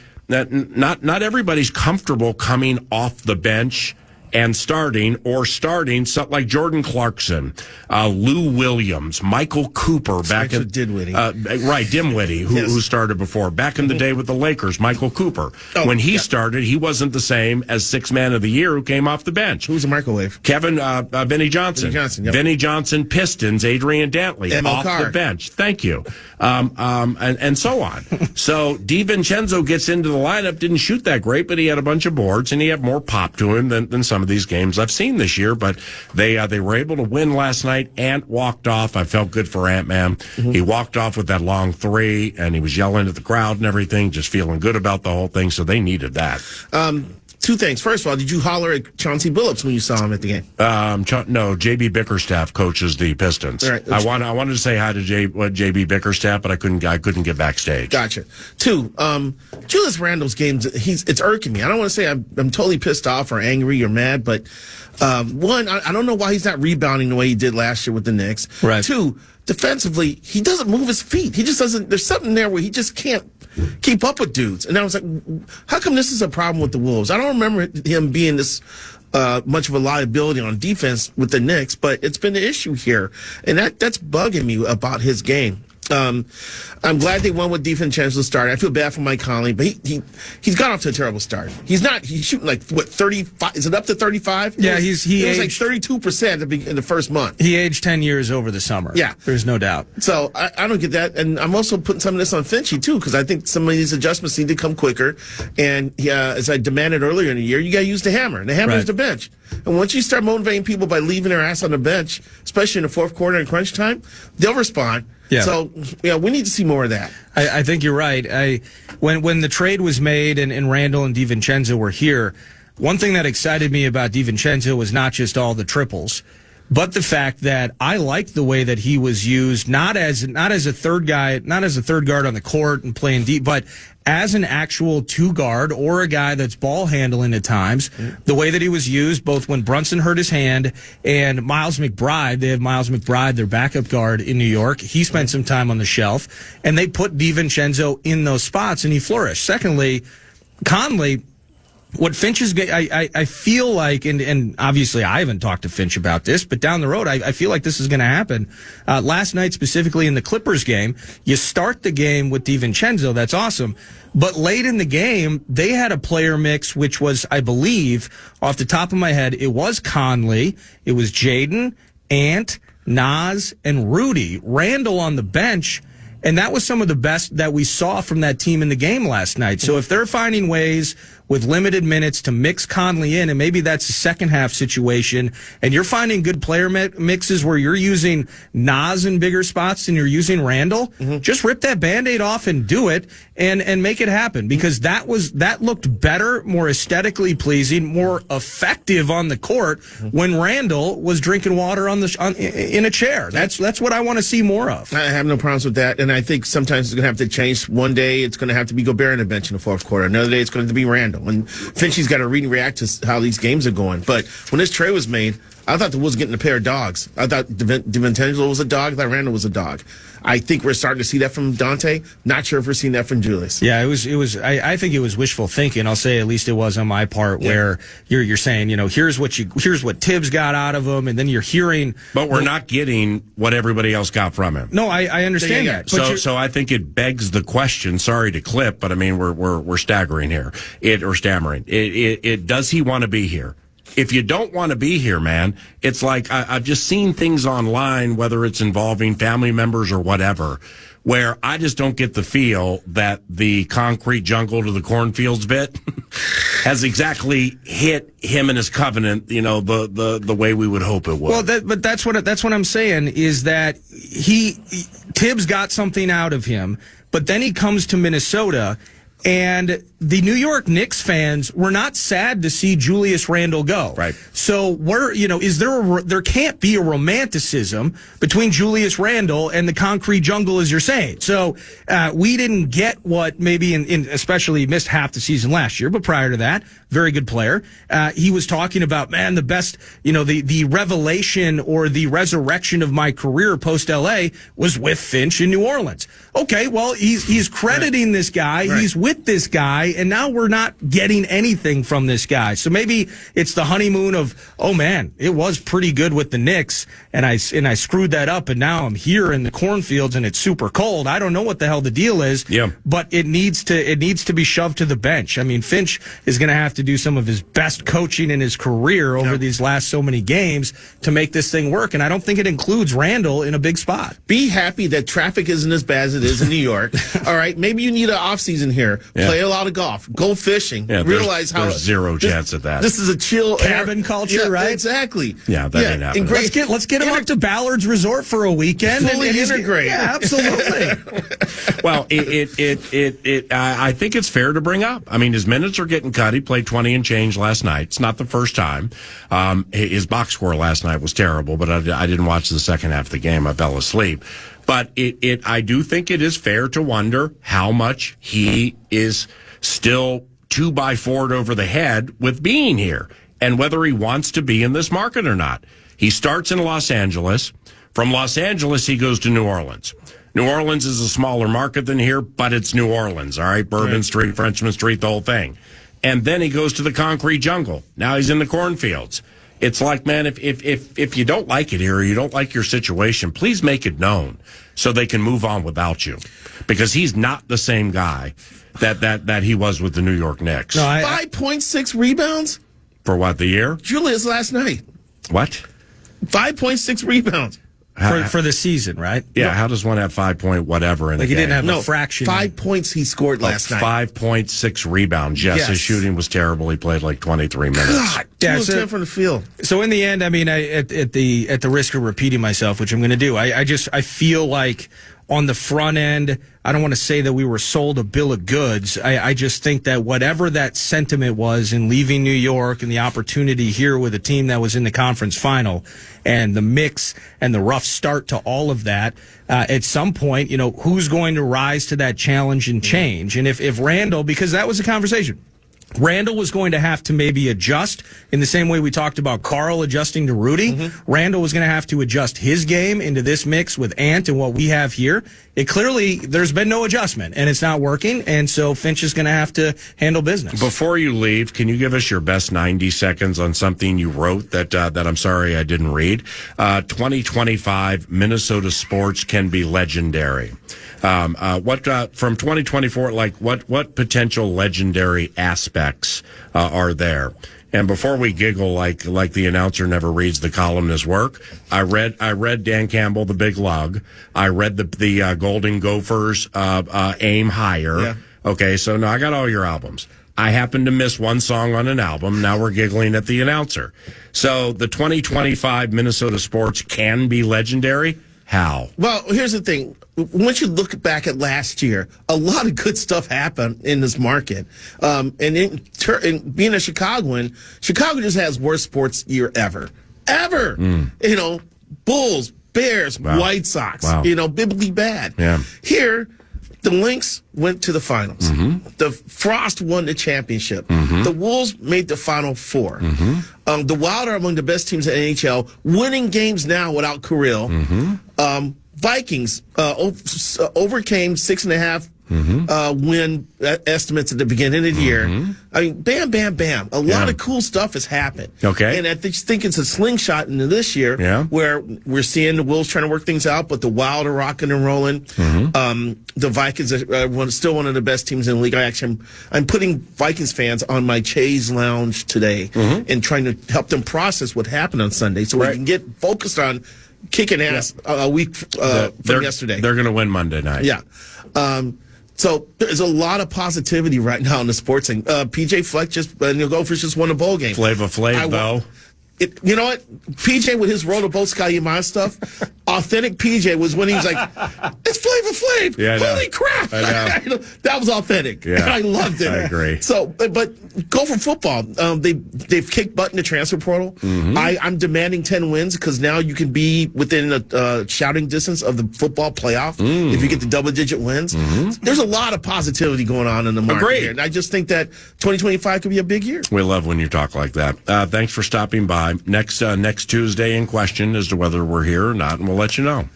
comfortable coming off the bench and starting, something like Jordan Clarkson, Lou Williams, Michael Cooper back in Dimwitty, who started before. Back in the day with the Lakers, Michael Cooper. When he started, he wasn't the same as Sixth Man of the Year who came off the bench. Who's a microwave? Vinnie Johnson. Vinnie Johnson, Pistons, Adrian Dantley off the bench. Thank you. And so on. So DiVincenzo gets into the lineup, didn't shoot that great, but he had a bunch of boards and he had more pop to him than some of of these games I've seen this year, but they were able to win last night. Ant walked off. I felt good for Ant-Man. He walked off with that long three, and he was yelling at the crowd and everything, just feeling good about the whole thing, so they needed that. Two things. First of all, did you holler at Chauncey Billups when you saw him at the game? No, J.B. Bickerstaff coaches the Pistons. All right. I wanted to say hi to J.B. Bickerstaff, but I couldn't get backstage. Gotcha. Two, Julius Randle's games, it's irking me. I don't want to say I'm totally pissed off or angry or mad, but one, I don't know why he's not rebounding the way he did last year with the Knicks. Right. Two, defensively, he doesn't move his feet. He just doesn't. There's something there where he just can't keep up with dudes. And I was like, how come this is a problem with the Wolves? I don't remember him being this much of a liability on defense with the Knicks, but it's been an issue here. And that's bugging me about his game. I'm glad they won with DiVincenzo start. I feel bad for Mike Conley, but he's got off to a terrible start. He's shooting like, 35? Is it up to 35? Yeah, he was like aged 32% in the first month. He aged 10 years over the summer. Yeah. There's no doubt. So I don't get that. And I'm also putting some of this on Finchy, too, because I think some of these adjustments need to come quicker. And as I demanded earlier in the year, you got to use the hammer. And the hammer is the bench. And once you start motivating people by leaving their ass on the bench, especially in the fourth quarter and crunch time, they'll respond. Yeah. So, we need to see more of that. I think you're right. When the trade was made and Randle and DiVincenzo were here, one thing that excited me about DiVincenzo was not just all the triples, but the fact that I liked the way that he was used, not as a third guy, not as a third guard on the court and playing deep, but as an actual two guard or a guy that's ball handling at times. The way that he was used, both when Brunson hurt his hand and Miles McBride, they have Miles McBride, their backup guard in New York. He spent some time on the shelf, and they put DiVincenzo in those spots, and he flourished. Secondly, Conley. What Finch is, I feel like, and obviously I haven't talked to Finch about this, but down the road, I feel like this is going to happen. Last night, specifically in the Clippers game, you start the game with DiVincenzo. That's awesome. But late in the game, they had a player mix, which was, I believe, off the top of my head, it was Conley, it was Jaden, Ant, Nas, and Rudy. Randle on the bench. And that was some of the best that we saw from that team in the game last night. So if they're finding ways with limited minutes to mix Conley in, and maybe that's a second half situation, and you're finding good player mixes where you're using Nas in bigger spots and you're using Randle, just rip that Band-Aid off and do it and make it happen, because that looked better, more aesthetically pleasing, more effective on the court when Randle was drinking water in a chair. That's what I want to see more of. I have no problems with that, and I think sometimes it's going to have to change. One day it's going to have to be Gobert on the bench in the fourth quarter. Another day it's going to be Randle. And Finchy's got to react to how these games are going. But when this trade was made, I thought the Wolves getting a pair of dogs. I thought DiVincenzo was a dog. I thought Randle was a dog. I think we're starting to see that from Dante. Not sure if we're seeing that from Julius. Yeah, it was. I think it was wishful thinking. I'll say at least it was on my part, where you're saying, here's what Tibbs got out of him, and then you're hearing. But we're not getting what everybody else got from him. No, I understand that. But so I think it begs the question. Sorry to clip, but I mean we're staggering here. Stammering. Does he want to be here? If you don't want to be here, man, it's like I've just seen things online, whether it's involving family members or whatever, where I just don't get the feel that the concrete jungle to the cornfields bit has exactly hit him and his covenant, the way we would hope it would. Well, but that's what I'm saying is that Tibbs got something out of him, but then he comes to Minnesota. And the New York Knicks fans were not sad to see Julius Randle go. Right. So there can't be a romanticism between Julius Randle and the concrete jungle, as you're saying. So we didn't get what maybe especially he missed half the season last year, but prior to that, very good player. He was talking about, man, the best, the revelation or the resurrection of my career post LA was with Finch in New Orleans. Okay, well, he's crediting this guy. Right. He's with this guy, and now we're not getting anything from this guy. So maybe it's the honeymoon of, oh man, it was pretty good with the Knicks, and I screwed that up, and now I'm here in the cornfields and it's super cold. I don't know what the hell the deal is. Yeah. But it needs to be shoved to the bench. I mean, Finch is going to have to do some of his best coaching in his career over these last so many games to make this thing work, and I don't think it includes Randle in a big spot. Be happy that traffic isn't as bad as it is in New York. All right, maybe you need an off season here. Play a lot of golf, go fishing, Yeah, realize how there's zero chance at that. This is a chill Cabin culture, right? Exactly. Yeah, that ain't happening. Let's get him up to Ballard's Resort for a weekend. Fully integrate. Yeah, absolutely. Well, I think it's fair to bring up. I mean, his minutes are getting cut. He played 20 and change last night. It's not the first time. His box score last night was terrible, but I didn't watch the second half of the game. I fell asleep. But I do think it is fair to wonder how much he is still 2x4'd over the head with being here and whether he wants to be in this market or not. He starts in Los Angeles. From Los Angeles, he goes to New Orleans. New Orleans is a smaller market than here, but it's New Orleans, all right? Bourbon Street, Frenchman Street, the whole thing. And then he goes to the concrete jungle. Now he's in the cornfields. It's like, man, if you don't like it here or you don't like your situation, please make it known so they can move on without you. Because he's not the same guy that he was with the New York Knicks. No, 5.6 rebounds? For what, the year? Julius last night. What? 5.6 rebounds. For the season, right? Yeah, how does one have 5 point whatever in like a he game? didn't have a fraction. 5 points he scored last night. 5.6 rebounds. Yes, his shooting was terrible. He played like 23 minutes. God, 2 of 10 from the field. So in the end, I mean, at the risk of repeating myself, which I'm going to do, I feel like on the front end, I don't want to say that we were sold a bill of goods. I just think that whatever that sentiment was in leaving New York and the opportunity here with a team that was in the conference final and the mix and the rough start to all of that, at some point, who's going to rise to that challenge and change? And if Randall, because that was a conversation, Randall was going to have to maybe adjust in the same way we talked about Carl adjusting to Rudy. Mm-hmm. Randall was going to have to adjust his game into this mix with Ant and what we have here. There's been no adjustment, and it's not working, and so Finch is going to have to handle business. Before you leave, can you give us your best 90 seconds on something you wrote that I'm sorry I didn't read? 2025 Minnesota sports can be legendary. What from 2024? Like what potential legendary aspects are there? And before we giggle, like the announcer never reads the columnist's work, I read Dan Campbell, The Big Lug. I read the Golden Gophers Aim Higher. Yeah. Okay, so now I got all your albums. I happened to miss one song on an album. Now we're giggling at the announcer. So the 2025 Minnesota sports can be legendary. How? Well, here's the thing. Once you look back at last year, a lot of good stuff happened in this market. And being a Chicagoan, Chicago just has worst sports year ever. Ever. Bulls, Bears, wow. White Sox, wow. Biblically bad. Yeah. Here, the Lynx went to the finals. Mm-hmm. The Frost won the championship. Mm-hmm. The Wolves made the Final Four. Mm-hmm. The Wild are among the best teams in NHL, winning games now without Kirill. Mm-hmm. Vikings overcame 6.5 win estimates at the beginning of the year. I mean, bam, bam, bam. A lot of cool stuff has happened. Okay. And I think it's a slingshot into this year where we're seeing the Wolves trying to work things out, but the Wild are rocking and rolling. The Vikings are still one of the best teams in the league. I'm putting Vikings fans on my chaise lounge today and trying to help them process what happened on Sunday so we can get focused on kicking ass a week from yesterday. They're going to win Monday night. Yeah. So there's a lot of positivity right now in the sports thing. PJ Fleck Gophers just won a bowl game. Flava Flav, though. You know what? PJ with his roller boat Sky Yamon stuff, authentic PJ was when he was like, it's Flava Flav. Yeah, holy crap. I know. That was authentic. Yeah. I loved it. I agree. So, but Gopher football, they've kicked butt in the transfer portal. I'm demanding 10 wins because now you can be within a shouting distance of the football playoff if you get the double-digit wins. There's a lot of positivity going on in the market here. And I just think that 2025 could be a big year. We love when you talk like that. Thanks for stopping by. Next Tuesday in question as to whether we're here or not, and we'll let you know.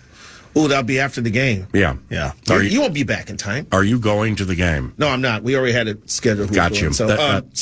Oh, that'll be after the game. Yeah. You won't be back in time. Are you going to the game? No, I'm not. We already had it scheduled. Got you. So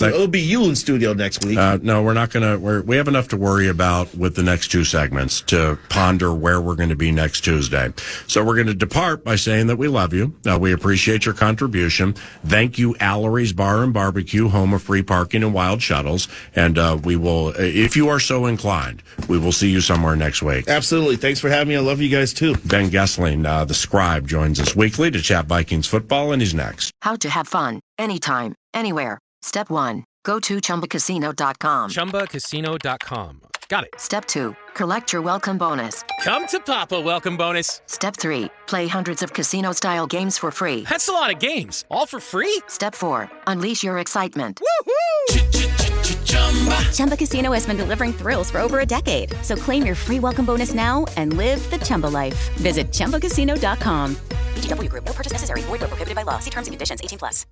it'll be you in studio next week. No, we're not going to. We have enough to worry about with the next two segments to ponder where we're going to be next Tuesday. So we're going to depart by saying that we love you. We appreciate your contribution. Thank you, Allery's Bar and Barbecue, home of free parking and wild shuttles. And we will, if you are so inclined, we will see you somewhere next week. Absolutely. Thanks for having me. I love you guys, too. Ben Gessling, the scribe, joins us weekly to chat Vikings football, and he's next. How to have fun anytime, anywhere. Step 1. Go to ChumbaCasino.com. ChumbaCasino.com. Got it. Step 2. Collect your welcome bonus. Come to Papa welcome bonus. Step 3. Play hundreds of casino-style games for free. That's a lot of games. All for free? Step 4. Unleash your excitement. Chumba Casino has been delivering thrills for over a decade. So claim your free welcome bonus now and live the Chumba life. Visit ChumbaCasino.com. VGW Group. No purchase necessary. Void where prohibited by law. See terms and conditions. 18+.